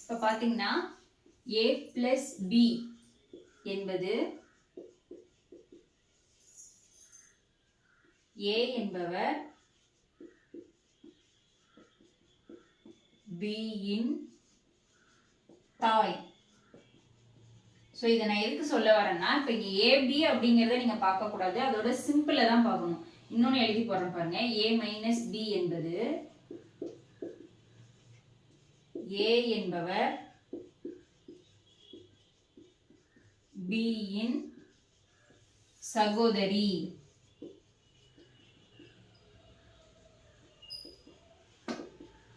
இப்போ பார்த்தீங்கன்னா a plus b என்பது a என்பவர் b இன் தாய். ஸோ இதை நான் எதுக்கு சொல்ல வரேன்னா, இப்போ இங்கே ஏபி அப்படிங்கிறத நீங்கள் பார்க்கக்கூடாது, அதோட சிம்பிளை தான் பார்க்கணும். இன்னொன்று எழுதி போடுறேன் பாருங்க. a மைனஸ் பி என்பது a என்பவர் b இன் சகோதரி.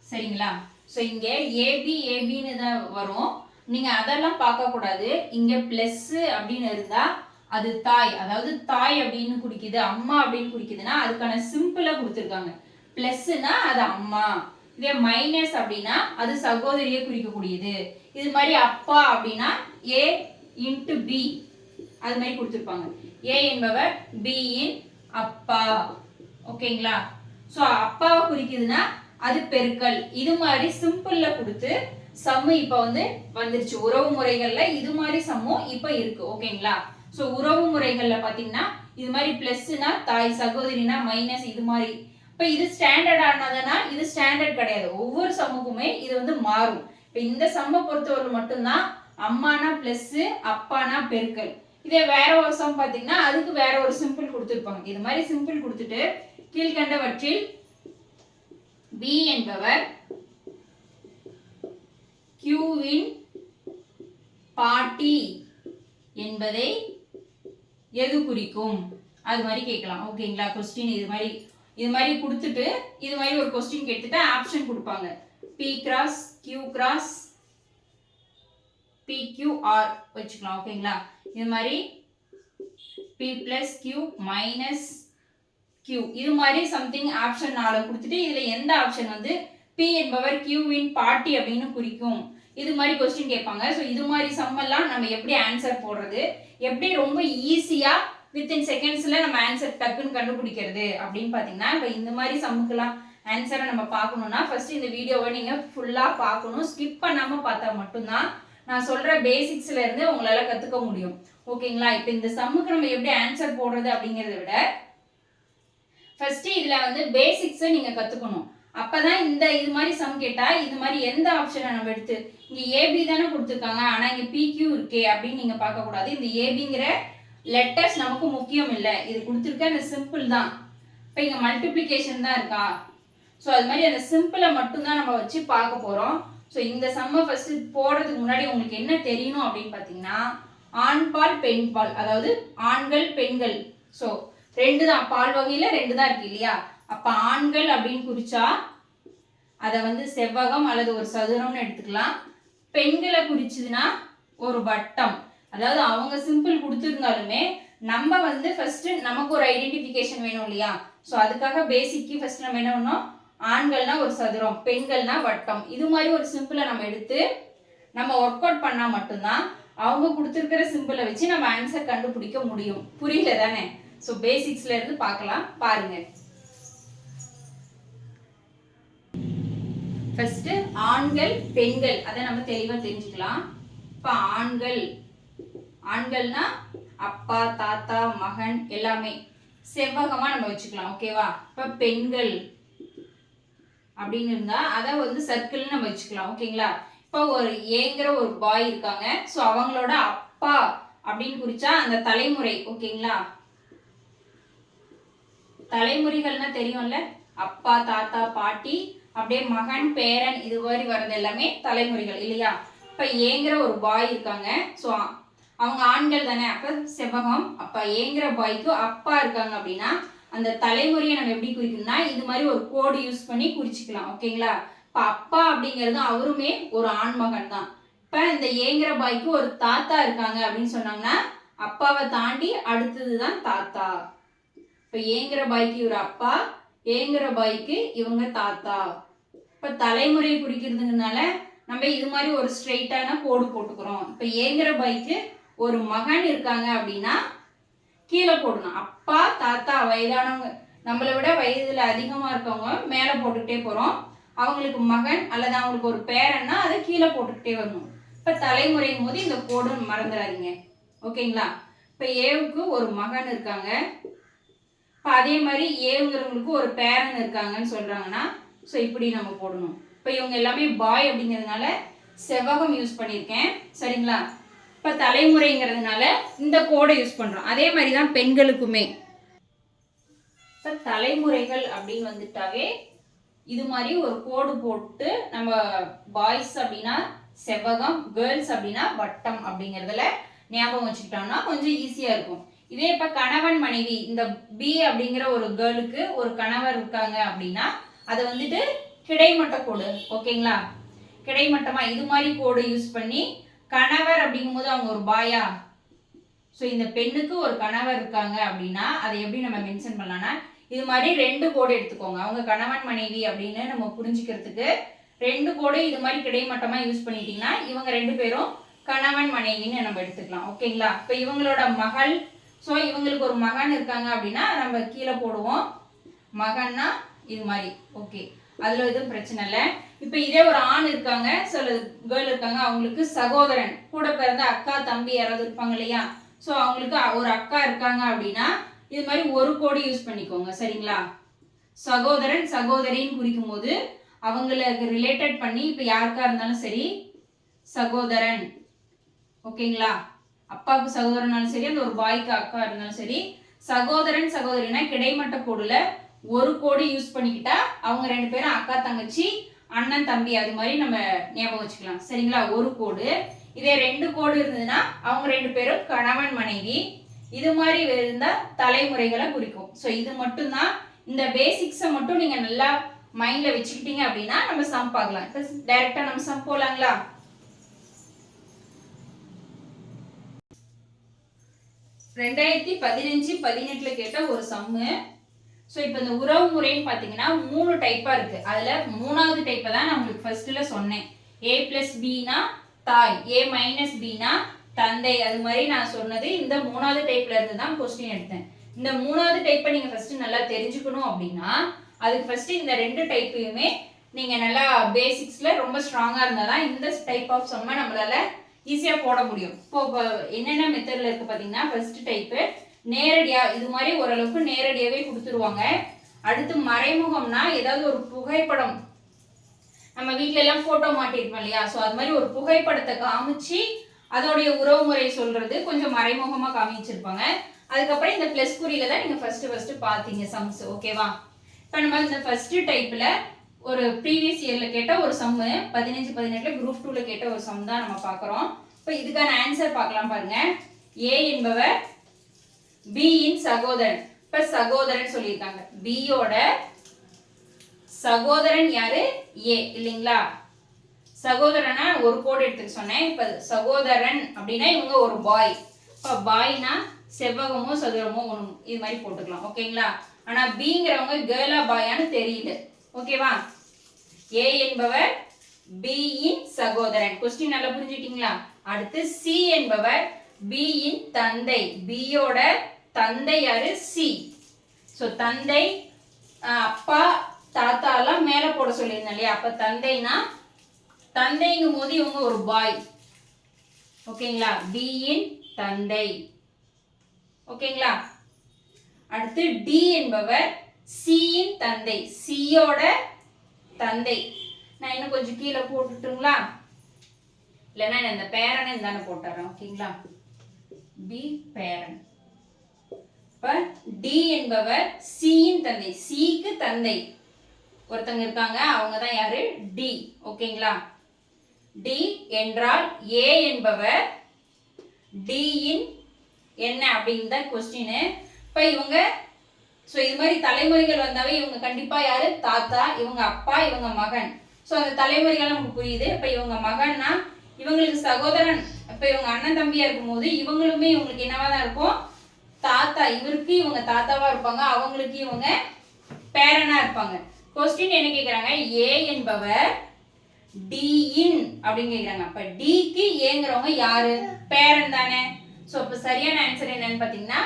சரிங்களா? ஸோ இங்கே ஏபி ஏபின்னு தான் வரும். நீங்க அதெல்லாம் பார்க்க கூடாது. இங்க பிளஸ் அப்படின்னு இருந்தா அது தாய், அதாவது தாய் அப்படின்னு குறிக்குது, அம்மா அப்படின்னு குறிக்குதுன்னா அதுக்கான சிம்பிளா கொடுத்துருக்காங்க. பிளஸ்னா அது அம்மா, இதே மைனஸ் அப்படின்னா அது சகோதரியை குறிக்கக்கூடியது. இது மாதிரி அப்பா அப்படின்னா ஏ இன்ட்டு பி அது மாதிரி கொடுத்துருப்பாங்க. ஏ என்பவர் பி இன் அப்பா. ஓகேங்களா? ஸோ அப்பாவை குறிக்குதுன்னா அது பெருக்கல். இது மாதிரி சிம்பிள்ல கொடுத்து சம்மு இப்போ வந்துருச்சு. உறவு முறைகள்ல இது மாதிரி சம்மும் இப்போ இருக்கு. ஓகேங்களா? ஸோ உறவு முறைகள்ல பாத்தீங்கன்னா இது மாதிரி பிளஸ்னா தாய், சகோதரினா மைனஸ், இது மாதிரி. இப்போ இது ஸ்டாண்டர்ட் ஆனதுன்னா இது ஸ்டாண்டர்ட் கிடையாது. ஒவ்வொரு சம்முக்குமே இது மாறும். இப்போ இந்த சம்மை பொறுத்தவரை மட்டும்தான் அம்மானா பிளஸ், அப்பானா பெருக்கல். இதே வேற ஒரு சம் பாத்தீங்கன்னா அதுக்கு வேற ஒரு சிம்பிள் கொடுத்துருப்பாங்க. இது மாதிரி சிம்பிள் கொடுத்துட்டு கீழ்கண்டவற்றில் b என்பவர் q வின் பாட்டி என்பதை எது குறிக்கும், அது மாதிரி கேட்கலாம். ஓகேங்களா? கொஸ்டின் இது மாதிரி கொடுத்துட்டு இது மாதிரி ஒரு கொஸ்டின் கேட்டுட்டு ஆப்ஷன் கொடுப்பாங்க. p cross q cross p q r வச்சுக்கலாம். ஓகேங்களா? இது மாதிரி p plus q minus Q இது மாதிரி சம்திங் ஆப்ஷன் 4 கொடுத்துட்டு இதுல எந்த ஆப்ஷன் P என்பவர் Q வின் பாட்டி அப்படின்னு குறிக்கும், இது மாதிரி கொஸ்டின் கேட்பாங்க. ஸோ இது மாதிரி சம் எல்லாம் நம்ம எப்படி ஆன்சர் போடுறது, எப்படி ரொம்ப ஈஸியா வித்தின் செகண்ட்ஸ்ல நம்ம ஆன்சர் டக்குன்னு கண்டுபிடிக்கிறது அப்படின்னு பாத்தீங்கன்னா, இப்போ இந்த மாதிரி சம்முக்கெல்லாம் ஆன்சரை நம்ம பார்க்கணும்னா ஃபர்ஸ்ட் இந்த வீடியோவை நீங்க ஃபுல்லா பார்க்கணும். ஸ்கிப் பண்ணாம பார்த்தா மட்டும்தான் நான் சொல்ற பேசிக்ஸ்ல இருந்து உங்களால கத்துக்க முடியும். ஓகேங்களா? இப்போ இந்த சம்முக்கு நம்ம எப்படி ஆன்சர் போடுறது அப்படிங்கறத விட ஃபர்ஸ்ட் இதுல பேசிக்ஸை நீங்க கத்துக்கணும். அப்பதான் இது மாதிரி சம் கேட்டா இது மாதிரி எந்த ஆப்ஷனை நம்ம எடுத்து, இங்க ஏபி தானே கொடுத்துருக்காங்க ஆனா இங்க PQ இருக்கே அப்படின்னு நீங்க பார்க்க கூடாது. இந்த ஏபிங்கிற லெட்டர்ஸ் நமக்கு முக்கியம் இல்லை, இது கொடுத்துருக்க அந்த சிம்பிள் தான். இப்போ இங்க மல்டிப்ளிகேஷன் தான் இருக்கா, ஸோ அது மாதிரி அந்த சிம்பிளை மட்டும்தான் நம்ம வச்சு பார்க்க போறோம். ஸோ இந்த சம்மை ஃபர்ஸ்ட் போடுறதுக்கு முன்னாடி உங்களுக்கு என்ன தெரியணும் அப்படின்னு பார்த்தீங்கன்னா, ஆண்பால் பெண்பால், அதாவது ஆண்கள் பெண்கள், ஸோ ரெண்டு தான், பால் வகையில ரெண்டு தான் இருக்கு இல்லையா? அப்ப ஆண்கள் அப்படின்னு குறிச்சா அதை செவ்வகம் அல்லது ஒரு சதுரம்னு எடுத்துக்கலாம். பெண்களை குறிச்சதுன்னா ஒரு வட்டம். அதாவது அவங்க சிம்பிள் கொடுத்துருந்தாலுமே நம்ம ஃபர்ஸ்ட் நமக்கு ஒரு ஐடென்டிஃபிகேஷன் வேணும் இல்லையா? ஸோ அதுக்காக பேசிக்கு ஃபர்ஸ்ட் நம்ம என்ன பண்ணோம், ஆண்கள்னா ஒரு சதுரம், பெண்கள்னா வட்டம், இது மாதிரி ஒரு சிம்பிளை நம்ம எடுத்து நம்ம ஒர்க் அவுட் பண்ணா மட்டும்தான் அவங்க கொடுத்துருக்கிற சிம்பிளை வச்சு நம்ம ஆன்சர் கண்டுபிடிக்க முடியும். புரியல தானே? ஸோ பேசிக்ஸ்ல இருந்து பார்க்கலாம், பாருங்க. ஃபர்ஸ்ட் ஆண்கள் பெண்கள் அதை நம்ம தெளிவா தெரிஞ்சுக்கலாம். இப்ப ஆண்கள்னா அப்பா, தாத்தா, மகன் எல்லாமே செவ்வகமா நம்ம வச்சுக்கலாம். ஓகேவா? இப்ப பெண்கள் அப்படின்னு இருந்தா அதை சர்க்கிள்னு நம்ம வச்சுக்கலாம். ஓகேங்களா? இப்போ ஒரு ஏங்கிற ஒரு பாய் இருக்காங்க. ஸோ அவங்களோட அப்பா அப்படின்னு குறிச்சா அந்த தலைமுறை. ஓகேங்களா? தலைமுறைகள்னா தெரியும்ல, அப்பா, தாத்தா, பாட்டி, அப்படியே மகன், பேரன், இது மாதிரி வர்றது எல்லாமே தலைமுறைகள் இல்லையா? இப்ப ஏங்கிற ஒரு பாய் இருக்காங்க. ஸோ அவங்க ஆண்கள் தானே, அப்ப செவ்வகம். அப்ப ஏங்கிற பாய்க்கு அப்பா இருக்காங்க அப்படின்னா அந்த தலைமுறையை நம்ம எப்படி குறிக்கணும்னா இது மாதிரி ஒரு கோடு யூஸ் பண்ணி குறிச்சிக்கலாம். ஓகேங்களா? இப்ப அப்பா அப்படிங்கிறது அவருமே ஒரு ஆண்மகன் தான். இப்ப இந்த ஏங்கிற பாய்க்கு ஒரு தாத்தா இருக்காங்க அப்படின்னு சொன்னாங்கன்னா அப்பாவை தாண்டி அடுத்ததுதான் தாத்தா. இப்ப ஏங்கிற பாய்க்கு இவர் அப்பா, ஏங்கிற பாய்க்கு இவங்க தாத்தா. இப்ப தலைமுறை குறிக்கிறதுனால நம்ம இது மாதிரி ஒரு ஸ்ட்ரெயிட்டான கோடு போட்டுக்கிறோம். இப்ப ஏங்கிற பாய்க்கு ஒரு மகன் இருக்காங்க அப்படின்னா கீழே போடணும். அப்பா, தாத்தா, வயதானவங்க, நம்மளை விட வயதுல அதிகமா இருக்கவங்க மேல போட்டுக்கிட்டே போறோம். அவங்களுக்கு மகன் அல்லது அவங்களுக்கு ஒரு பேரன்னா அதை கீழே போட்டுக்கிட்டே வரணும். இப்ப தலைமுறையும் போது இந்த கோடு மறந்துடாதீங்க. ஓகேங்களா? இப்ப ஏவுக்கு ஒரு மகன் இருக்காங்க, இப்போ அதே மாதிரி ஏங்கிறவங்களுக்கு ஒரு பேரன் இருக்காங்கன்னு சொல்றாங்கன்னா ஸோ இப்படி நம்ம போடணும். இப்போ இவங்க எல்லாமே பாய் அப்படிங்கிறதுனால செவ்வகம் யூஸ் பண்ணியிருக்கேன். சரிங்களா? இப்போ தலைமுறைங்கிறதுனால இந்த கோடை யூஸ் பண்றோம். அதே மாதிரி தான் பெண்களுக்குமே. இப்போ தலைமுறைகள் அப்படின்னு வந்துட்டாவே இது மாதிரி ஒரு கோடு போட்டு நம்ம பாய்ஸ் அப்படின்னா செவ்வகம், கேர்ள்ஸ் அப்படின்னா வட்டம் அப்படிங்கிறதுல ஞாபகம் வச்சுக்கிட்டோம்னா கொஞ்சம் ஈஸியா இருக்கும். இதே இப்ப கணவன் மனைவி, இந்த பி அப்படிங்கிற ஒரு கேர்ளுக்கு ஒரு கணவர் இருக்காங்க அப்படின்னா அதை வந்துட்டு கிடைமட்ட கோடு. ஓகேங்களா? கிடைமட்டமா இது மாதிரி கோடு யூஸ் பண்ணி கணவர் அப்படிங்கும் போது அவங்க ஒரு பாயா, ஸோ இந்த பெண்ணுக்கு ஒரு கணவர் இருக்காங்க அப்படின்னா அதை எப்படி நம்ம மென்ஷன் பண்ணலாம்னா இது மாதிரி 2 கோடு எடுத்துக்கோங்க. அவங்க கணவன் மனைவி அப்படின்னு நம்ம புரிஞ்சுக்கிறதுக்கு 2 கோடு இது மாதிரி கிடைமட்டமா யூஸ் பண்ணிட்டீங்கன்னா இவங்க 2 பேரும் கணவன் மனைவின்னு நம்ம எடுத்துக்கலாம். ஓகேங்களா? இப்போ இவங்களோட மகள், ஸோ இவங்களுக்கு ஒரு மகன் இருக்காங்க அப்படின்னா நம்ம கீழே போடுவோம் மகன்னா இது மாதிரி. ஓகே, அதுல எதுவும் பிரச்சனை இல்லை. இப்போ இதே ஒரு ஆண் இருக்காங்க, சில கேர்ள் இருக்காங்க, அவங்களுக்கு சகோதரன் கூட பிறந்த அக்கா தம்பி யாராவது இருப்பாங்க இல்லையா, ஸோ அவங்களுக்கு ஒரு அக்கா இருக்காங்க அப்படின்னா இது மாதிரி ஒரு கோடு யூஸ் பண்ணிக்கோங்க. சரிங்களா? சகோதரன் சகோதரின்னு குறிக்கும் போது அவங்களுக்கு ரிலேட்டட் பண்ணி இப்போ யாருக்கா இருந்தாலும் சரி சகோதரன். ஓகேங்களா? அப்பாவுக்கு சகோதரனாலும் சரி, அந்த ஒரு பாய்க்கு அக்கா இருந்தாலும் சரி, சகோதரன் சகோதரினா கிடைமட்ட கோடுல ஒரு கோடு யூஸ் பண்ணிக்கிட்டா அவங்க 2 பேரும் அக்கா தங்கச்சி அண்ணன் தம்பி அது மாதிரி நம்ம ஞாபகம் வச்சுக்கலாம். சரிங்களா? ஒரு கோடு. இதே 2 கோடு இருந்ததுன்னா அவங்க 2 பேரும் கணவன் மனைவி. இது மாதிரி இருந்தா தலைமுறைகளை குறிக்கும். ஸோ இது மட்டும்தான். இந்த பேசிக்ஸை மட்டும் நீங்க நல்லா மைண்ட்ல வச்சுக்கிட்டீங்க அப்படின்னா நம்ம சம் பார்க்கலாம். இப்போ டைரக்டா நம்ம சம் போலாங்களா? ரெண்டாயிரத்தி 15-18 கேட்ட ஒரு சம்மு. ஸோ இப்போ இந்த உறவு முறைன்னு பார்த்தீங்கன்னா 3 டைப்பா இருக்கு. அதுல 3வது டைப்பை தான் நான் உங்களுக்கு ஃபர்ஸ்ட்ல சொன்னேன். A+Bனா தாய், A-Bனா தந்தை. அது மாதிரி நான் சொன்னது இந்த 3வது டைப்ல இருந்து தான் கொஸ்டின் எடுத்தேன். இந்த 3வது டைப்பை நீங்க ஃபர்ஸ்ட் நல்லா தெரிஞ்சுக்கணும் அப்படின்னா அதுக்கு ஃபர்ஸ்ட் இந்த 2 டைப்பையுமே நீங்க நல்லா பேசிக்ஸ்ல ரொம்ப ஸ்ட்ராங்கா இருந்தாதான் இந்த டைப் ஆஃப் சம்மை நம்மளால ஈஸியா போட முடியும். இப்போ என்னென்ன மெத்தட்ல இருக்கு பாத்தீங்கன்னா ஃபர்ஸ்ட் டைப்பு நேரடியா இது மாதிரி ஓரளவுக்கு நேரடியாவே கொடுத்துருவாங்க. அடுத்து மறைமுகம்னா ஏதாவது ஒரு புகைப்படம், நம்ம வீட்ல எல்லாம் போட்டோ மாட்டிருப்போம் இல்லையா, ஸோ அது மாதிரி ஒரு புகைப்படத்தை காமிச்சு அதோடைய உறவு முறை சொல்றது கொஞ்சம் மறைமுகமா காமிச்சிருப்பாங்க. அதுக்கப்புறம் இந்த பிளஸ் குறியில தான் நீங்க ஃபர்ஸ்ட் பாத்தீங்க சம்ஸ். ஓகேவா? இப்போ நம்ம இந்த ஃபர்ஸ்ட் டைப்ல ஒரு ப்ரீவியஸ் இயர்ல கேட்ட ஒரு சம் 15-18 குரூப் 2ல கேட்ட ஒரு சம் தான் நம்ம பார்க்குறோம். இப்போ இதுக்கான ஆன்சர் பார்க்கலாம் பாருங்க. ஏ என்பவர் பி இன் சகோதரன். இப்ப சகோதரன் சொல்லியிருக்காங்க. பியோட சகோதரன் யாரு? ஏ இல்லைங்களா? சகோதரனா ஒரு கோடு எடுத்துக்க சொன்னேன். இப்ப சகோதரன் அப்படின்னா இவங்க ஒரு பாய். இப்ப பாய்னா செவ்வகமோ சதுரமோ ஒண்ணு இது மாதிரி போட்டுக்கலாம். ஓகேங்களா? ஆனா பிங்கிறவங்க கேர்ளா பாயான்னு தெரியல. ஓகேவா? ஏ என்பவர் பி இன் சகோதரன். கொஸ்டின் நல்லா புரிஞ்சுட்டீங்களா? அடுத்து சி என்பவர் பி இன் தந்தை. பியோட தந்தை யாரு? சி. சோ தந்தை, அப்பா தாத்தா எல்லாம் மேல போட சொல்லியிருந்தேன் இல்லையா, அப்ப தந்தைனா தந்தைங்கும் போது இவங்க ஒரு பாய். ஓகேங்களா? பி இன் தந்தை. ஓகேங்களா? அடுத்து டி என்பவர் சி இன் தந்தை. சியோட தந்தை. நான் இன்னும் கொஞ்சம் கீழே போட்டுட்டுங்களா, இல்லைன்னா இந்த பேரனை தானே போட்டுறேன். ஓகேங்களா? பி பேரன். இப்ப டி என்பவர் சி இன் தந்தை. சிக்கு தந்தை ஒருத்தங்க இருக்காங்க, அவங்க தான் யாரு? டி. ஓகேங்களா? டி என்றால் ஏ என்பவர் டி இன் என்ன அப்படின்னு தான் கொஸ்டின். இப்ப இவங்க ஸோ இது மாதிரி தலைமுறைகள் வந்தாவே இவங்க கண்டிப்பா யாரு? தாத்தா, இவங்க அப்பா, இவங்க மகன். ஸோ அந்த தலைமுறைகள் நமக்கு புரியுது. இப்ப இவங்க மகன்னா இவங்களுக்கு சகோதரன், இப்ப இவங்க அண்ணன் தம்பியா இருக்கும் போது இவங்களுமே இவங்களுக்கு என்னவா தான் இருக்கும்? தாத்தா. இவருக்கு இவங்க தாத்தாவா இருப்பாங்க, அவங்களுக்கு இவங்க பேரனா இருப்பாங்க. கொஸ்டின் என்ன கேக்குறாங்க? ஏ என்பவர் டி இன் அப்படின்னு கேக்குறாங்க. அப்ப டிக்கு ஏங்கிறவங்க யாரு? பேரன் தானே. சோ அப்ப சரியான ஆன்சர் என்னன்னு பாத்தீங்கன்னா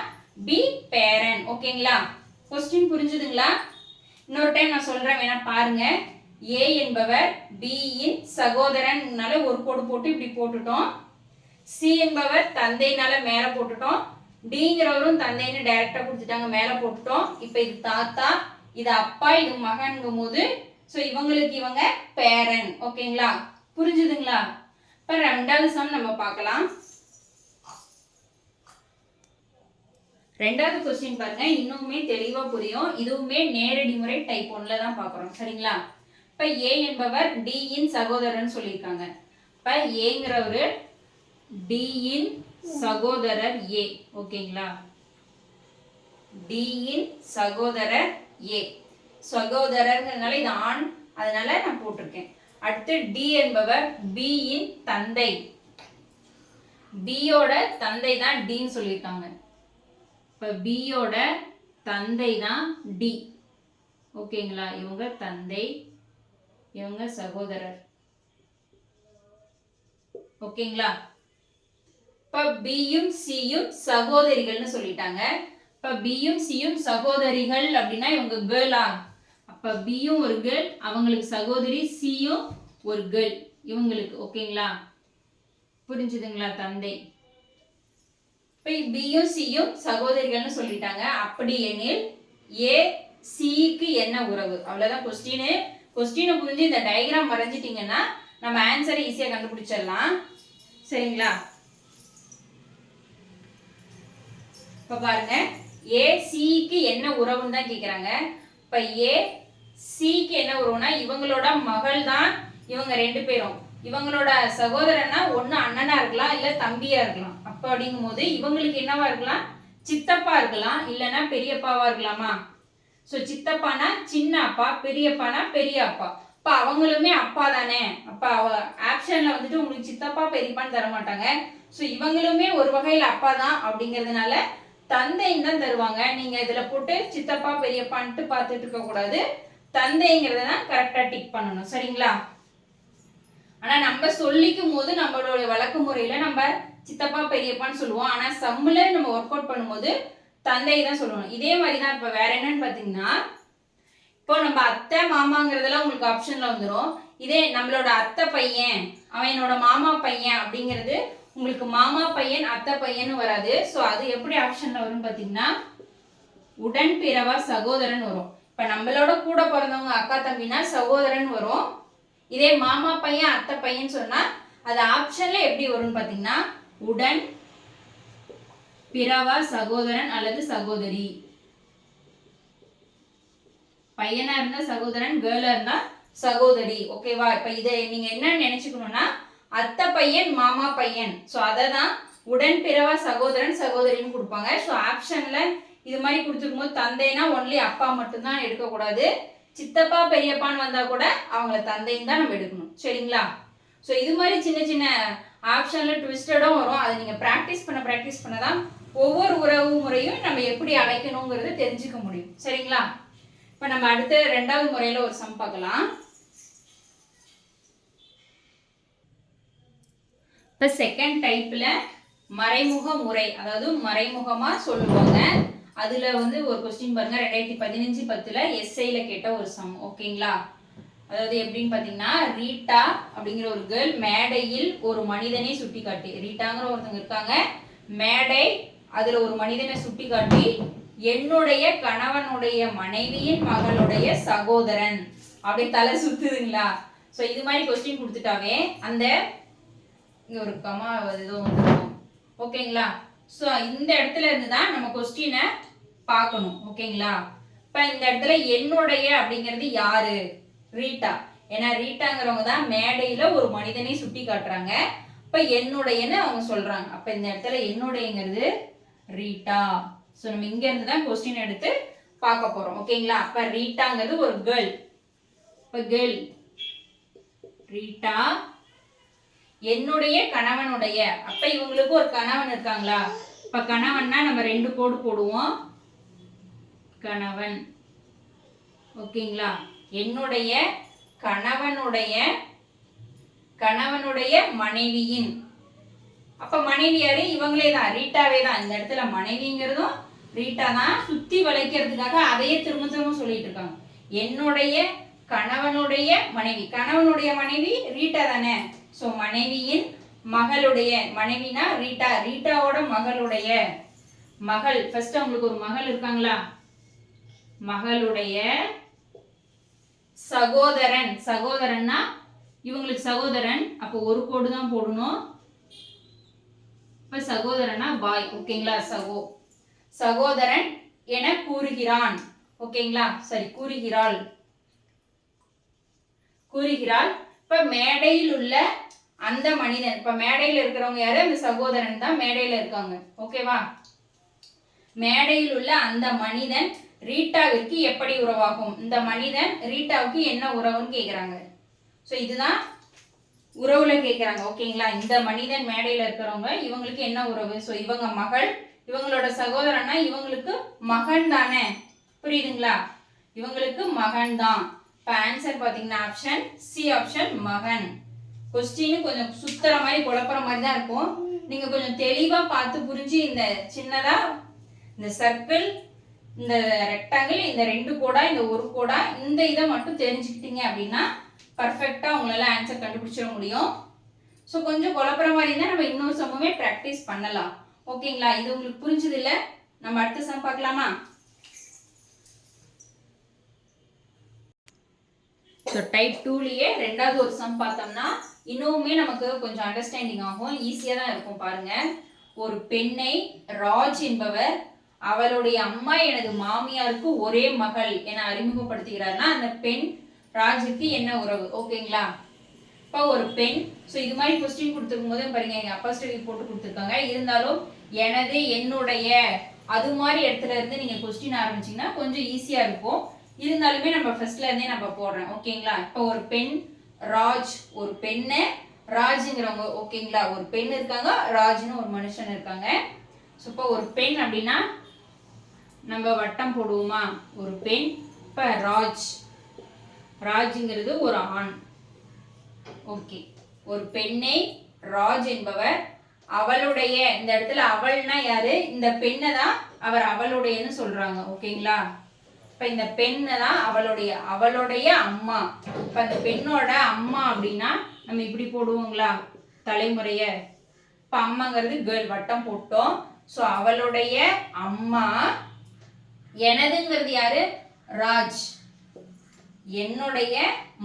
பி பேரன். ஓகேங்களா? கொஸ்டின் புரிஞ்சுதுங்களா? இன்னொரு டைம் நான் சொல்றேன், வேணா பாருங்க. A என்பவர் B இன் சகோதரன்னால ஒரு கோடு போட்டு இப்படி போட்டுட்டோம். C என்பவர் தந்தைனால மேல போட்டுட்டோம். Dங்கிறவரும் தந்தைன்னு டைரக்டா கொடுத்துட்டாங்க, மேல போட்டுட்டோம். இப்போ இது தாத்தா, இது அப்பா, இது மகன்ங்கும் போது ஸோ இவங்களுக்கு இவங்க பேரன். ஓகேங்களா, புரிஞ்சுதுங்களா? இப்போ ரெண்டாவது சம் நம்ம பார்க்கலாம். ரெண்டாவது கொஸ்டின் பாருங்க, இன்னுமே தெளிவா புரியும். இதுவுமே நேரடி முறை டைப் 1ல தான் பார்க்குறோம். சரிங்களா? இப்போ A என்பவர் D இன் சகோதரன் சொல்லியிருக்காங்க. இப்போ ஏங்கிறவரு D இன் சகோதரர் A. ஓகேங்களா, D இன் சகோதரர் A. சகோதரர்ங்கிறதுனால இது ஆண், அதனால நான் போட்டிருக்கேன். அடுத்து D என்பவர் B இன் தந்தை. B யோட தந்தை தான் Dன்னு சொல்லியிருக்காங்க. இப்போ B யோட தந்தை தான் D. ஓகேங்களா, இவங்க தந்தை, இவங்க சகோதரர். ஓகேங்களா, இப்போ பியும் சியும் சகோதரிகள்னு சொல்லிட்டாங்க. இப்போ பியும் சியும் சகோதரிகள் அப்படின்னா இவங்க கேர்ளா? அப்போ பியும் ஒரு கேர்ள், அவங்களுக்கு சகோதரி, சியும் ஒரு கேர்ள் இவங்களுக்கு. ஓகேங்களா, புரிஞ்சுதுங்களா? தந்தை. இப்போ பியும் சியும் சகோதரிகள்னு சொல்லிட்டாங்க. அப்படி எனில் ஏ சிக்கு என்ன உறவு? அவ்வளோதான் கொஸ்டின். கொஸ்டினை புரிஞ்சு இந்த டயக்ராம் வரைஞ்சிட்டிங்கன்னா நம்ம ஆன்சரை ஈஸியாக கண்டுபிடிச்சிடலாம். சரிங்களா? இப்போ பாருங்க, ஏ சிக்கு என்ன உறவுன்னு தான் கேட்குறாங்க. இப்போ ஏ சிக்கு என்ன உறவுனா இவங்களோட மகள் தான் இவங்க ரெண்டு பேரும். இவங்களோட சகோதரனா ஒன்று அண்ணனா இருக்கலாம், இல்லை தம்பியா இருக்கலாம். அப்போ அப்படிங்கும் போது இவங்களுக்கு என்னவா இருக்கலாம்? சித்தப்பா இருக்கலாம், இல்லைன்னா பெரியப்பாவா இருக்கலாமா? ஸோ சித்தப்பானா சின்ன அப்பா, பெரியப்பானா பெரிய அப்பா. இப்போ அவங்களுமே அப்பா தானே. அப்போ ஆப்ஷன்ல வந்துட்டு உங்களுக்கு சித்தப்பா பெரியப்பான்னு தர மாட்டாங்க. ஸோ இவங்களுமே ஒரு வகையில் அப்பா தான் அப்படிங்கிறதுனால தந்தைன்னு தான் தருவாங்க. நீங்க இதுல போட்டு சித்தப்பா பெரியப்பான்ட்டு பார்த்துட்டு இருக்க கூடாது, தந்தைங்கிறத தான் கரெக்டா டிக் பண்ணணும். சரிங்களா? ஆனா நம்ம சொல்லிக்கும் போது நம்மளோட வழக்கு முறையில நம்ம சித்தப்பா பெரியப்பான்னு சொல்லுவோம். ஆனா சம்முல நம்ம ஒர்க் அவுட் பண்ணும்போது தந்தை தான் சொல்லணும். இதே மாதிரி தான் இப்போ வேற என்னன்னு பாத்தீங்கன்னா, இப்போ நம்ம அத்தை மாமாங்கிறதெல்லாம் உங்களுக்கு ஆப்ஷன்ல வந்துடும். இதே நம்மளோட அத்தை பையன், அவனோட மாமா பையன் அப்படிங்கிறது உங்களுக்கு மாமா பையன் அத்தை பையன்னு வராது. ஸோ அது எப்படி ஆப்ஷன்ல வரும் பார்த்தீங்கன்னா உடன் பிறவா சகோதரன் வரும். இப்போ நம்மளோட கூட பிறந்தவங்க அக்கா தம்பினா சகோதரன் வரும். இதே மாமா பையன் அத்தை பையன் சொன்னா அது ஆப்ஷன்ல எப்படி வரும்னு பார்த்தீங்கன்னா உடன் பிறவா சகோதரன் அல்லது சகோதரி. பையனா இருந்தா சகோதரன், கேர்ளா இருந்தா சகோதரி. ஓகேவா? இப்ப இதை நீங்க என்ன நினைச்சுக்கணும்னா அத்தை பையன் மாமா பையன், ஸோ அதை தான் உடன் பிறவா சகோதரன் சகோதரின்னு கொடுப்பாங்க. ஸோ ஆப்ஷன்ல இது மாதிரி கொடுத்துருக்கும் போது தந்தைனா ஒன்லி அப்பா மட்டும்தான் எடுக்கக்கூடாது. சித்தப்பா பெரியப்பான்னு வந்தா கூட அவங்கள தந்தைன்னு தான் நம்ம எடுக்கணும். சரிங்களா? ஸோ இது மாதிரி சின்ன சின்ன ஆப்ஷன்ல ட்விஸ்டடும் வரும். அதை நீங்க ப்ராக்டிஸ் பண்ண தான் ஒவ்வொரு உறவு முறையும் நம்ம எப்படி அழைக்கணுங்கிறத தெரிஞ்சுக்க முடியும். சரிங்களா? இப்போ நம்ம அடுத்த ரெண்டாவது முறையில ஒரு சம் பார்க்கலாம். இப்போ செகண்ட் டைப்ல மறைமுக முறை, அதாவது மறைமுகமா சொல்லுவாங்க. அதுல வந்து ஒரு கொஸ்டின் பாருங்க, 2015-10 எஸ்ஐல கேட்ட ஒரு சம். ஓகேங்களா? அதாவது எப்படின்னு பாத்தீங்கன்னா, ரீட்டா அப்படிங்கிற ஒரு கேர்ள் மேடையில் ஒரு மனிதனை சுட்டி காட்டி, ரீட்டாங்கிற ஒருத்தவங்க இருக்காங்க, மேடை அதுல ஒரு மனிதனை சுட்டி காட்டி என்னுடைய கணவனுடைய மனைவியின் மகளுடைய சகோதரன் அப்படி தலை சுத்துதுங்களா? ஸோ இது மாதிரி கொஸ்டின் கொடுத்துட்டாவே அந்த இங்க ஒரு கமா ஏதோ வந்துடும். ஓகேங்களா? ஸோ இந்த இடத்துல இருந்து தான் நம்ம கொஸ்டினை பார்க்கணும். ஓகேங்களா? இப்போ இந்த இடத்துல என்னுடைய அப்படிங்கிறது யாரு? ரீட்டா. ஏன்னா ரீட்டாங்கிறவங்க தான் மேடையில ஒரு மனிதனை சுட்டி காட்டுறாங்க. இப்போ என்னுடையன்னு அவங்க சொல்றாங்க. அப்போ இந்த இடத்துல என்னுடையங்கிறது ரீட்டா. ஸோ நம்ம இங்க இருந்து தான் கொஸ்டின் எடுத்து பார்க்க போறோம். ஓகேங்களா? அப்ப ரீட்டாங்கிறது ஒரு கேர்ள். இப்போ கேர்ள் ரீட்டா என்னுடைய கணவனுடைய, அப்ப இவங்களுக்கு ஒரு கணவன் இருக்காங்களா? இப்ப கணவன்னா நம்ம 2 கோடு போடுவோம், கணவன். ஓகேங்களா? என்னுடைய கணவனுடைய மனைவியின், அப்ப மனைவி யாரு? இவங்களே தான், ரீட்டாவே தான். இந்த இடத்துல மனைவிங்கிறதும் ரீட்டா தான். சுத்தி வளைக்கிறதுக்காக அதையே திரும்ப திரும்ப சொல்லிட்டு இருக்காங்க. என்னுடைய கணவனுடைய மனைவி, கணவனுடைய மனைவி ரீட்டா தானே. ஸோ மனைவியின் மகளுடைய, மனைவினா ரீட்டா, ரீட்டாவோட மகளுடைய மகள். ஃபர்ஸ்ட் அவங்களுக்கு ஒரு மகள் இருக்காங்களா, மகளுடைய சகோதரன், சகோதரன்னா இவங்களுக்கு சகோதரன், அப்போ ஒரு கோடு தான் போடணும். இப்ப சகோதரனா பாய். ஓகேங்களா, சகோதரன் என கூறுகிறான். ஓகேங்களா, சரி கூறுகிறாள், கூறுகிறாள். இப்ப மேடையில் உள்ள அந்த மனிதன், இப்ப மேடையில் இருக்கிறவங்க யாரு, அந்த சகோதரன் தான் மேடையில் இருக்காங்க. ஓகேவா, மேடையில் உள்ள அந்த மனிதன் ரீட்டாவிற்கு எப்படி உறவாகும், இந்த மனிதன் ரீட்டாவுக்கு என்ன உறவுன்னு கேக்குறாங்க. ஸோ இதுதான் உறவுல கேக்குறாங்க. ஓகேங்களா, இந்த மனிதன் மேடையில இருக்கிறவங்க இவங்களுக்கு என்ன உறவு. ஸோ இவங்க மகள், இவங்களோட சகோதரனா இவங்களுக்கு மகன் தானே, புரியுதுங்களா, இவங்களுக்கு மகன் தான். இப்போ ஆன்சர் பார்த்தீங்கன்னா ஆப்ஷன் சி, ஆப்ஷன் மகன். கொஸ்டின் கொஞ்சம் சுத்துற மாதிரி குழப்புற மாதிரி தான் இருக்கும். நீங்க கொஞ்சம் தெளிவா பார்த்து புரிஞ்சு இந்த சின்னதா இந்த சர்க்கிள், இந்த ரெக்டாங்கிள், இந்த 2 கோடா, இந்த 1 கோடா, இந்த இதை மட்டும் தெரிஞ்சுக்கிட்டீங்க அப்படின்னா பர்ஃபெக்டா உங்களால ஆன்சர் கண்டுபிடிச்சிட முடியும். ஸோ கொஞ்சம் குழப்புற மாதிரி இருந்தால் நம்ம இன்னொரு சம்முமே ப்ராக்டிஸ் பண்ணலாம். ஓகேங்களா, இது உங்களுக்கு புரிஞ்சது இல்லை. நம்ம அடுத்த சம் பார்க்கலாமா. ஸோ டைப் 2லயே ரெண்டாவது ஒரு சம் பார்த்தோம்னா இன்னுமே நமக்கு கொஞ்சம் அண்டர்ஸ்டாண்டிங் ஆகும், ஈஸியாக தான் இருக்கும். பாருங்க, ஒரு பெண்ணை ராஜ் என்பவர் அவளுடைய அம்மா எனது மாமியாருக்கு ஒரே மகள் என அறிமுகப்படுத்துகிறார்னா அந்த பெண் ராஜுக்கு என்ன உறவு. ஓகேங்களா, இப்போ ஒரு பெண், ஸோ இது மாதிரி கொஸ்டின் கொடுத்துருக்கும் போது பாருங்க, எங்க அப்போஸ்ட்ரோஃபி போட்டு கொடுத்துருக்காங்க. இருந்தாலும் எனது, என்னுடைய, அது மாதிரி இடத்துல இருந்து நீங்க கொஸ்டின் ஆரம்பிச்சீங்கன்னா கொஞ்சம் ஈஸியா இருக்கும். இருந்தாலுமே நம்ம ஃபர்ஸ்ட்ல இருந்தே நம்ம போடுறோம். ஓகேங்களா, இப்போ ஒரு பெண் ராஜ், ஒரு பெண்ணு ராஜுங்கிறவங்க. ஓகேங்களா, ஒரு பெண் இருக்காங்க, ராஜ்னு ஒரு மனுஷன் இருக்காங்க. ஸோ இப்போ ஒரு பெண் அப்படின்னா நம்ம வட்டம் போடுவோமா, ஒரு பெண். இப்போ ராஜ், ராஜுங்கிறது ஒரு ஆண். ஓகே, ஒரு பெண்ணை ராஜ் என்பவர் அவளுடைய, இந்த இடத்துல அவள்னா யாரு, இந்த பெண்ணை தான் அவர் அவளுடையன்னு சொல்றாங்க. ஓகேங்களா, இப்ப இந்த பெண்ணை தான் அவளுடைய, அவளுடைய அம்மா. இப்ப அந்த பெண்ணோட அம்மா அப்படின்னா நம்ம இப்படி போடுவோங்களா தலைமுறைய. இப்ப அம்மாங்கிறது கேர்ள், வட்டம் போட்டோம். ஸோ அவளுடைய அம்மா, எனதுங்கிறது யாரு, ராஜ், என்னுடைய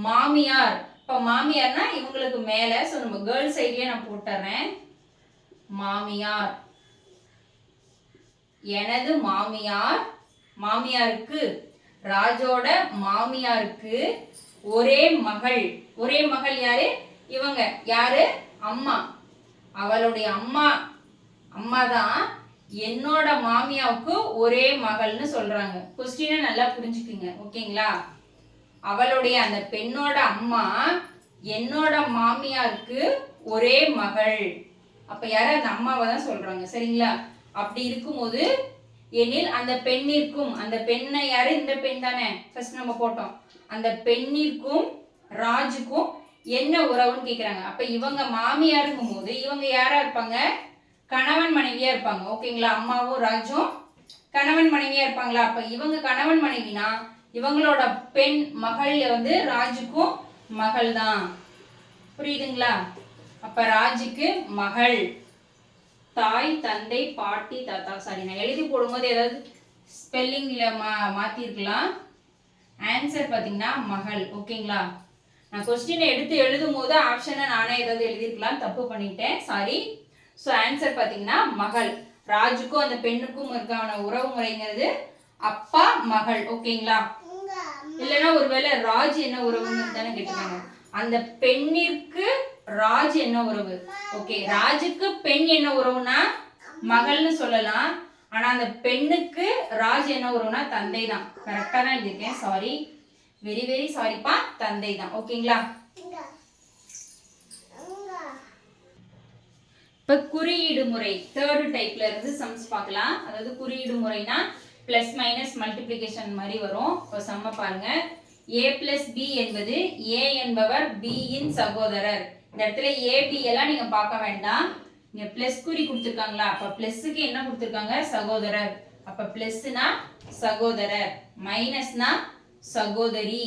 மாமியார். இப்ப மாமியார்னா இவங்களுக்கு மேல, ஸோ நம்ம கேர்ள் சைட்லயே நான் போட்டுறேன், மாமியார், எனது மாமியார், மாமியாருக்கு, ராஜோட மாமியாருக்கு ஒரே மகள். ஒரே மகள் யாரு, இவங்க யாரு, அம்மா, அவளுடைய அம்மா, அம்மா தான் என்னோட மாமியாவுக்கு ஒரே மகள்னு சொல்றாங்க. கொஸ்டினை நல்லா புரிஞ்சுக்குங்க. ஓகேங்களா, அவளுடைய அந்த பெண்ணோட அம்மா என்னோட மாமியாருக்கு ஒரே மகள். அப்ப யார, அந்த அம்மாவை தான் சொல்றாங்க. சரிங்களா, அப்படி இருக்கும்போது எனில் அந்த பெண்ணிற்கும், அந்த பெண்ணை யாரு, இந்த பெண் தானே ஃபர்ஸ்ட் நம்ம போட்டோம், அந்த பெண்ணிற்கும் ராஜுக்கும் என்ன உறவுன்னு கேக்குறாங்க. அப்ப இவங்க மாமியாருங்கும் போது இவங்க யாரா இருப்பாங்க, கணவன் மனைவியா இருப்பாங்க. ஓகேங்களா, அம்மாவும் ராஜும் கணவன் மனைவியா இருப்பாங்களா. அப்ப இவங்க கணவன் மனைவினா இவங்களோட பெண் மகள் வந்து ராஜுக்கும் மகள் தான். புரியுதுங்களா, அப்ப ராஜுக்கு மகள், தாய், தந்தை, பாட்டி, தாத்தா. சாரி, நான் எழுதி போடும்போது ஏதாவது ஸ்பெல்லிங்ல மாத்திருக்கலாம். ஆன்சர் பாத்தீங்கன்னா மகள். ஓகேங்களா, நான் கொஸ்டினை எடுத்து எழுதும் போது ஆப்ஷனை நானே ஏதாவது எழுதிருக்கலாம், தப்பு பண்ணிட்டேன், சாரி. ஸோ ஆன்சர் பாத்தீங்கன்னா மகள். ராஜுக்கும் அந்த பெண்ணுக்கும் இருக்கான உறவு முறைங்கிறது அப்பா மகள். ஓகேங்களா, இல்லைன்னா ஒருவேளை ராஜ் என்ன உறவுன்னு தானே கேட்டுக்காங்க. அந்த பெண்ணிற்கு ராஜ் என்ன உறவு. ஓகே, ராஜுக்கு பெண் என்ன உறவுனா மகள்னு சொல்லலாம். ஆனா அந்த பெண்ணுக்கு ராஜ் என்ன உறவுனா தந்தை தான். கரெக்டா தான் எழுதியிருக்கேன், சாரி, வெரி வெரி சாரிப்பா, தந்தை தான். ஓகேங்களா, இப்ப குறியீடு முறை தேர்ட் டைப்ல இருந்து சம்ஸ் பார்க்கலாம். அதாவது குறியீடு முறைனா பிளஸ் மைனஸ் மல்டிப்ளிகேஷன் மாதிரி வரும். இப்போ சம்ம பாருங்க, a பிளஸ் பி என்பது a என்பவர் b இன் சகோதரர். இந்த இடத்துல a b எல்லாம் நீங்க பார்க்க வேண்டாம், இங்க பிளஸ் குறி கொடுத்துருக்காங்களா, அப்ப பிளஸ்க்கு என்ன கொடுத்துருக்காங்க, சகோதரர். அப்ப பிளஸ்னா சகோதரர், மைனஸ்னா சகோதரி.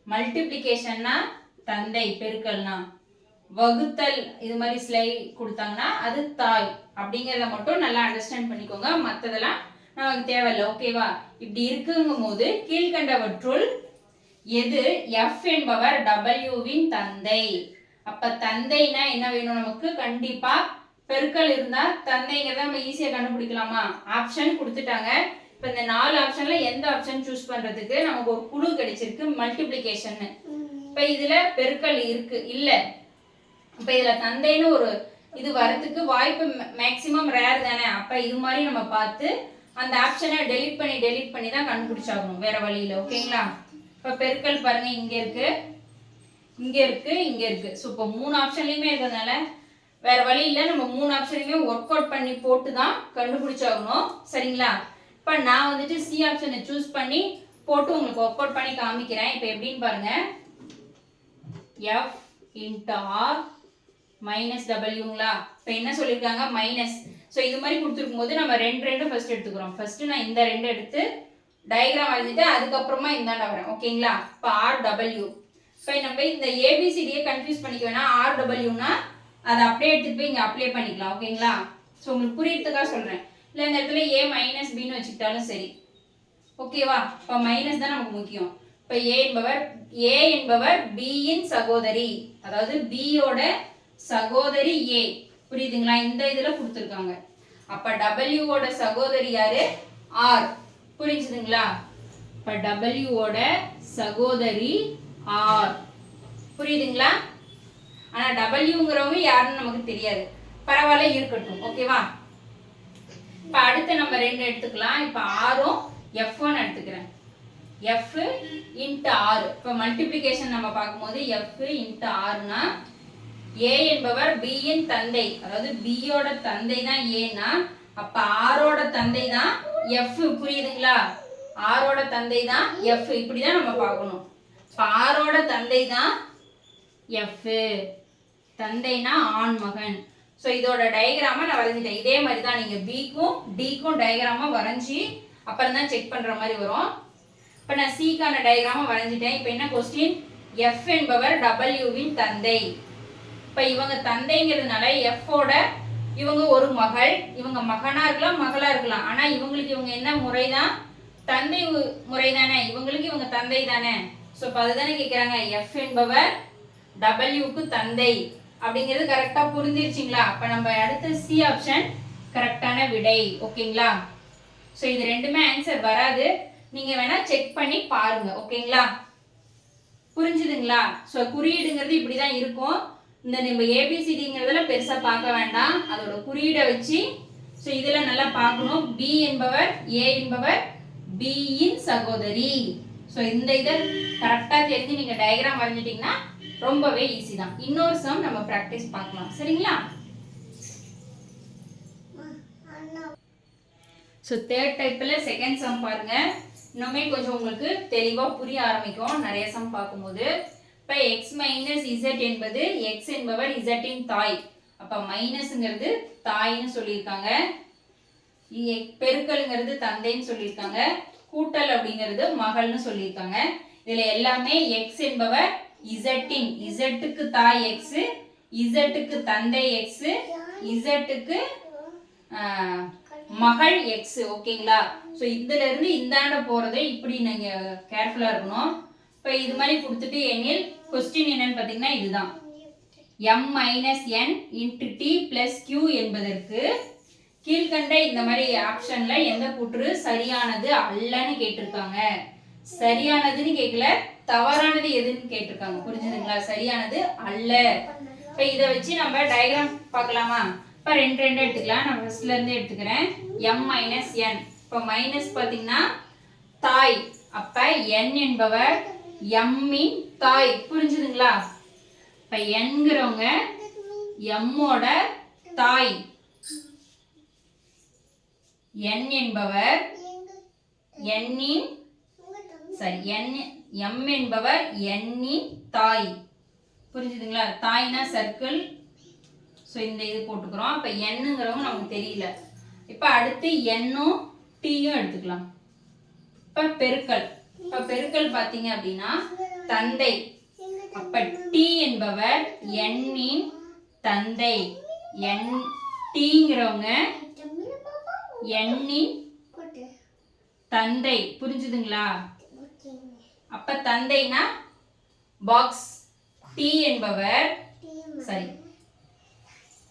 மல்டிப்ளிகேஷன்னா தந்தை, பெருக்கல்னா. வகுத்தல் இது மாதிரி ஸ்லைட் கொடுத்தாங்கன்னா அது தாய். அப்படிங்கிறத மட்டும் நல்லா அண்டர்ஸ்டாண்ட் பண்ணிக்கோங்க. மற்றதெல்லாம் நமக்கு தேவையில்லை. ஓகேவா? இப்படி இருக்குங்கும் போது கீழ்கண்டவற்றுள் எது எஃப் என்பவர் டபிள்யூவின் தந்தை? அப்ப தந்தைனா என்ன வேணும் நமக்கு? கண்டிப்பா பெருக்கல் இருந்தா தந்தைங்கிறத நம்ம ஈஸியா கண்டுபிடிக்கலாமா? ஆப்ஷன் கொடுத்துட்டாங்க. இப்ப இந்த 4 ஆப்ஷன்ல எந்த ஆப்ஷன் சூஸ் பண்றதுக்கு நமக்கு ஒரு குழு கிடைச்சிருக்கு, மல்டிப்ளிகேஷன். இப்ப இதுல பெருக்கல் இருக்கு இல்ல, இப்ப இதுல தந்தைன்னு ஒரு இது வரதுக்கு வாய்ப்பு மேக்சிமம் ரேர் தானே. அப்ப இது மாதிரி நம்ம பார்த்து அந்த ஆப்ஷனை டெலீட் பண்ணி தான் கண்டுபிடிச்சாகணும், வேற வழியில. ஓகேங்களா? இப்ப பெருக்கல் பாருங்க, இங்க இருக்கு, இங்க இருக்கு, இங்க இருக்கு. ஸோ இப்போ 3 ஆப்ஷன்லயுமே இருக்கிறதுனால வேற வழி இல்லை, நம்ம 3 ஆப்ஷனையுமே ஒர்க் அவுட் பண்ணி போட்டு தான் கண்டுபிடிச்சாகணும். சரிங்களா? இப்போ நான் வந்துட்டு சி ஆப்ஷனை சூஸ் பண்ணி போட்டு உங்களுக்கு ஒர்க் அவுட் பண்ணி காமிக்கிறேன். இப்போ எப்படின்னு பாருங்க. எஃப் இன்ட்டு ஆர் மைனஸ் டபிள்யூங்களா? இப்போ என்ன சொல்லியிருக்காங்க? மைனஸ். ஸோ இது மாதிரி கொடுத்துருக்கும் போது நம்ம ரெண்டு ஃபர்ஸ்ட் எடுத்துக்கிறோம். ஃபர்ஸ்ட் நான் இந்த 2 எடுத்து டயக்ராம் வரைஞ்சிட்டு அதுக்கப்புறமா இந்தாண்ட வரேன். ஓகேங்களா? இப்போ ஆர் டபிள்யூ. இப்போ நம்ம இந்த ஏபிசிடியை கன்ஃபியூஸ் பண்ணிக்க வேணாம். ஆர் டபிள்யூனா அதை அப்படியே எடுத்துட்டு போய் இங்கே அப்ளை பண்ணிக்கலாம். ஓகேங்களா? ஸோ உங்களுக்கு புரியறதுக்காக சொல்கிறேன். இல்லை இந்த இடத்துல ஏ மைனஸ் பின்னு வச்சுக்கிட்டாலும் சரி. ஓகேவா? இப்போ மைனஸ் தான் நமக்கு முக்கியம். இப்போ ஏ என்பவர் பியின் சகோதரி, அதாவது பியோட சகோதரி ஏ. புரியுதுங்களா? இந்த இதில் கொடுத்துருக்காங்க. அப்போ டபிள்யூவோட சகோதரி யாரு? ஆர். புரிஞ்சுதுங்களா? இப்போ டபிள்யூவோட சகோதரி ஆர். புரியுதுங்களா? ஆனா டபிள்யூங்கிறவங்க யாருன்னு நமக்கு தெரியாது. பரவாயில்ல, இருக்கட்டும். ஓகேவா? இப்ப அடுத்து நம்ம 2 எடுத்துக்கலாம். இப்ப ஆரும் F1 எடுத்துக்கிறேன். F இன்ட்டு ஆர். இப்ப மல்டிப்ளிகேஷன் நம்ம பார்க்கும்போது F இன்ட்டு ஆர்னா ஏ என்பவர் B இன் தந்தை, அதாவது B யோட தந்தை தான் ஏன்னா அப்ப ஆரோட தந்தை தான் F. புரியுதுங்களா? ஆரோட தந்தை தான் F. இப்படிதான் நம்ம பார்க்கணும். இப்ப ஆரோட தந்தை தான் F. தந்தைனா ஆண் மகன். ஸோ இதோட டயக்ராமை நான் வரைஞ்சிட்டேன். இதே மாதிரி தான் நீங்கள் பிக்கும் டிக்கும் டயக்ராமா வரைஞ்சி அப்புறம் தான் செக் பண்ணுற மாதிரி வரும். இப்போ நான் சிக்கான டயக்ராமா வரைஞ்சிட்டேன். இப்போ என்ன கொஸ்டின்? எஃப் என்பவர் டபிள்யூவின் தந்தை. இப்போ இவங்க தந்தைங்கிறதுனால எஃப்போட இவங்க ஒரு மகள், இவங்க மகனா இருக்கலாம் மகளா இருக்கலாம். ஆனால் இவங்களுக்கு இவங்க என்ன முறை தான்? தந்தை முறை தானே. இவங்களுக்கு இவங்க தந்தை தானே. ஸோ இப்போ அதுதானே கேட்குறாங்க. எஃப் என்பவர் டபிள்யூக்கு தந்தை அப்படிங்கிறது கரெக்டா புரிஞ்சிருச்சுங்களா? அப்ப நம்ம அடுத்த சி ஆப்ஷன் கரெக்டான விடை. ஓகேங்களா? ஸோ இது ரெண்டுமே ஆன்சர் வராது, நீங்க வேணா செக் பண்ணி பாருங்க. ஓகேங்களா? புரிஞ்சுதுங்களா? ஸோ குறியீடுங்கிறது இப்படிதான் இருக்கும். இந்த நம்ம ஏபிசிடிங்கிறதுல பெருசா பார்க்க வேண்டாம், அதோட குறியீடை வச்சு ஸோ இதுல நல்லா பார்க்கணும். பி என்பவர் ஏ என்பவர் பி இன் சகோதரி. ஸோ இந்த இதை கரெக்டா தெரிஞ்சு நீங்க டயக்ராம் வரைஞ்சிட்டீங்கன்னா ரொம்பவே ஈஸி தான். இன்னொரு சம் நம்ம பிராக்டிஸ் பார்க்கலாம். சரிங்களா? ஸோ தேர்ட் டைப்ல செகண்ட் சம் பாருங்க. இன்னுமே கொஞ்சம் உங்களுக்கு தெளிவா புரிய ஆரம்பிக்கும் நிறைய சம் பார்க்கும்போது. இப்போ எக்ஸ் மைனஸ் இசட் என்பது எக்ஸ் என்பவர் இசட்டின் தாய். அப்ப மைனஸ்ங்கிறது தாய்ன்னு சொல்லியிருக்காங்க, பெருக்கல்ங்கிறது தந்தைன்னு சொல்லியிருக்காங்க, கூட்டல் அப்படிங்கிறது மகள்னு சொல்லியிருக்காங்க. இதுல எல்லாமே எக்ஸ் என்பவர் இசட்டின், இசட்டுக்கு தாய் எக்ஸ், இசட்டுக்கு தந்தை எக்ஸ், இசட்டுக்கு மகள் எக்ஸ். ஓகேங்களா? ஸோ இதுல இருந்து இந்தாண்ட போறதை இப்படி நீங்க கேர்ஃபுல்லா இருக்கணும். இப்போ இது மாதிரி கொடுத்துட்டு எனில் கொஸ்டின் என்னன்னு பார்த்தீங்கன்னா இதுதான். m minus n into D plus Q என்பதற்கு கீழ்கண்ட இந்த மாதிரி ஆப்ஷன்ல எந்த கூற்று சரியானது அல்லன்னு கேட்டிருக்காங்க. சரியானதுன்னு கேட்கல, தவறானது எதுன்னு கேட்டிருக்காங்க. புரிஞ்சுதுங்களா? சரியானது அல்ல. இப்ப இதை வச்சு நம்ம டயக்ராம் பார்க்கலாமா? இப்ப ரெண்டு எடுத்துக்கலாம். நான் ஃபர்ஸ்ட்ல இருந்து எடுத்துக்கிறேன். m minus n. இப்ப மைனஸ் பாத்தீங்கன்னா தாய், அப்ப n என்பவர் m இன் தாய். புரிஞ்சுதுங்களா? இப்ப nங்கிறவங்க m ஓட தாய், n என்பவர் n இன் m என்பவர் n இன் தாய். புரிஞ்சுதுங்களா? தாய்னா சர்க்கிள். ஸோ இந்த இது போட்டுக்கிறோம். அப்ப nங்கிறவங்க நமக்கு தெரியல. இப்ப அடுத்து n-ம் t-யும் எடுத்துக்கலாம். இப்ப பெருக்கல். இப்ப பெருக்கல் பாத்தீங்க அப்படின்னா தந்தை. அப்ப டி என்பவர் n இன் தந்தை. n tங்கிறவங்க n இன் தந்தை. புரிஞ்சுதுங்களா? அப்ப தந்தைனா பாக்ஸ். டி என்பவர் சரி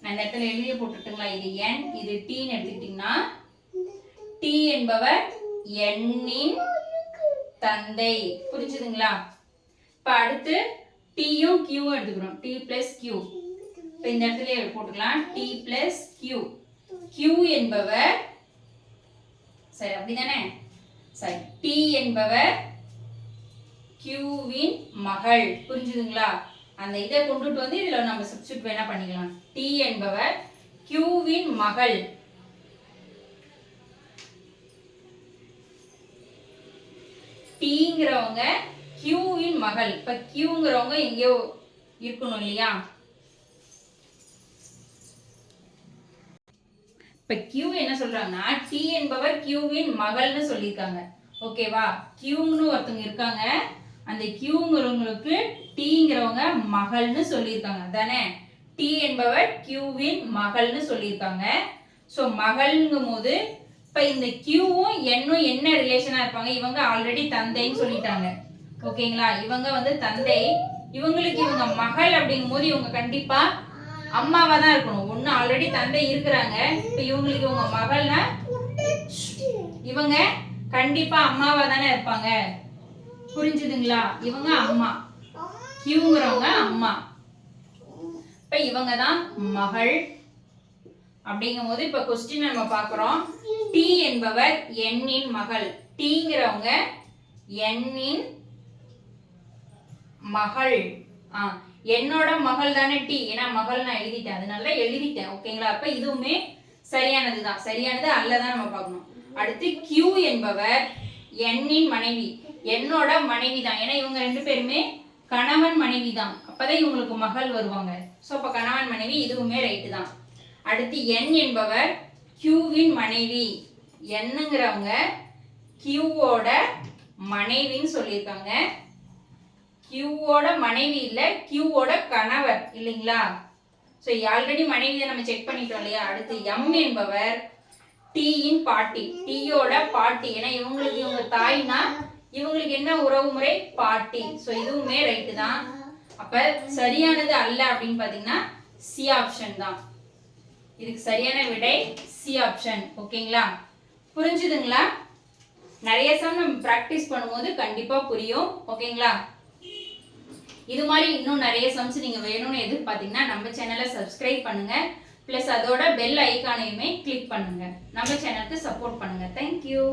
நான் இந்த இடத்துல எழுதிய போட்டுட்டுங்களா? இது n இது t ன்னு எடுத்துக்கிட்டீங்கன்னா t என்பவர் n இன் தந்தை. புரிஞ்சுதுங்களா? இப்ப அடுத்து t யும் q யும் எடுத்துக்கிறோம். t plus q. இப்ப இந்த இடத்துல போட்டுக்கலாம் t plus q. q என்பவர் சரி அப்படிதானே? சரி t என்பவர் q வின் மகள். புரிஞ்சுதுங்களா? அந்த இதை கொண்டுட்டு வந்து இதுல நம்ம சப்ஸ்டிட்யூட் வேணா பண்ணிக்கலாம். t என்பவர் q வின் மகள். tங்கிறவங்க q வின் மகள். இப்ப qங்கிறவங்க எங்கேயோ இருக்கணும் இல்லையா? இப்ப q என்ன சொல்றாங்கன்னா t என்பவர் q வின் மகள்னு சொல்லியிருக்காங்க. ஓகேவா? qன்னு ஒருத்தங்க இருக்காங்க. அந்த qங்கிறவங்களுக்கு tங்கிறவங்க மகள்னு சொல்லியிருக்காங்க தானே? t என்பவர் q வின் மகள்னு சொல்லியிருக்காங்க. ஸோ மகள்ங்கும் போது இப்ப இந்த qவும் n-ம் என்ன ரிலேஷனா இருப்பாங்க? இவங்க ஆல்ரெடி தந்தைன்னு சொல்லிட்டாங்க. ஓகேங்களா? இவங்க வந்து தந்தை. இவங்களுக்கு இவங்க மகள் அப்படிங்கும் போது இவங்க கண்டிப்பா அம்மாவா தான் இருக்கணும். ஒண்ணு ஆல்ரெடி தந்தை இருக்கிறாங்க. இப்ப இவங்களுக்கு இவங்க மகள்னா இவங்க கண்டிப்பா அம்மாவா தானே இருப்பாங்க. புரிஞ்சுதுங்களா? இவங்க அம்மா. qங்கிறவங்க அம்மா. இப்ப இவங்க தான் மகள் அப்படிங்கும் போது இப்ப क्वेश्चन நம்ம பார்க்கிறோம். t என்பவர் n இன் மகள். tங்கிறவங்க n இன் மகள். என்னோட மகள் தானே t. ஏன்னா மகள் நான் எழுதிட்டேன். அதனால எழுதிட்டேன். ஓகேங்களா? அப்ப இதுவுமே சரியானதுதான். சரியானது அல்லதான் நம்ம பார்க்கணும். அடுத்து q என்பவர் n இன் மனைவி. என்னோட மனைவி தான். ஏன்னா இவங்க ரெண்டு பேருமே கணவன் மனைவி தான். அப்பதான் இவங்களுக்கு மகள் வருவாங்க. சோ அப்ப கணவன் மனைவி இதுவுமே ரைட்டு தான். அடுத்து n என்பவர் q வின் மனைவி. nங்கிறவங்க q-ஓட மனைவின்னு சொல்லியிருக்காங்க. q-ஓட மனைவி இல்ல, q-ஓட கணவர் இல்லைங்களா? ஸோ ஆல்ரெடி மனைவியை நம்ம செக் பண்ணிட்டோம் இல்லையா? அடுத்து m என்பவர் t-இன் பாட்டி. t-யோட பாட்டி. ஏன்னா இவங்களுக்கு இவங்க தாய்னா இவங்களுக்கு என்ன உறவு முறை? பாட்டி. ஸோ இதுவுமே ரைட்டு தான். அப்ப சரியானது அல்ல அப்படின்னு பாத்தீங்கன்னா சி ஆப்ஷன் தான். இதுக்கு சரியான விடை சி ஆப்ஷன். ஓகேங்களா? புரிஞ்சுதுங்களா? நிறைய சம் நம்ம பிராக்டிஸ் பண்ணும்போது கண்டிப்பா புரியும். ஓகேங்களா? இது மாதிரி இன்னும் நிறைய சம்ஸ் நீங்க வேணும்னு எதிர்பார்த்தீங்கன்னா நம்ம சேனலை சப்ஸ்கிரைப் பண்ணுங்க. பிளஸ் அதோட பெல் ஐகானையுமே கிளிக் பண்ணுங்க. நம்ம சேனலுக்கு சப்போர்ட் பண்ணுங்க. தேங்க்யூ.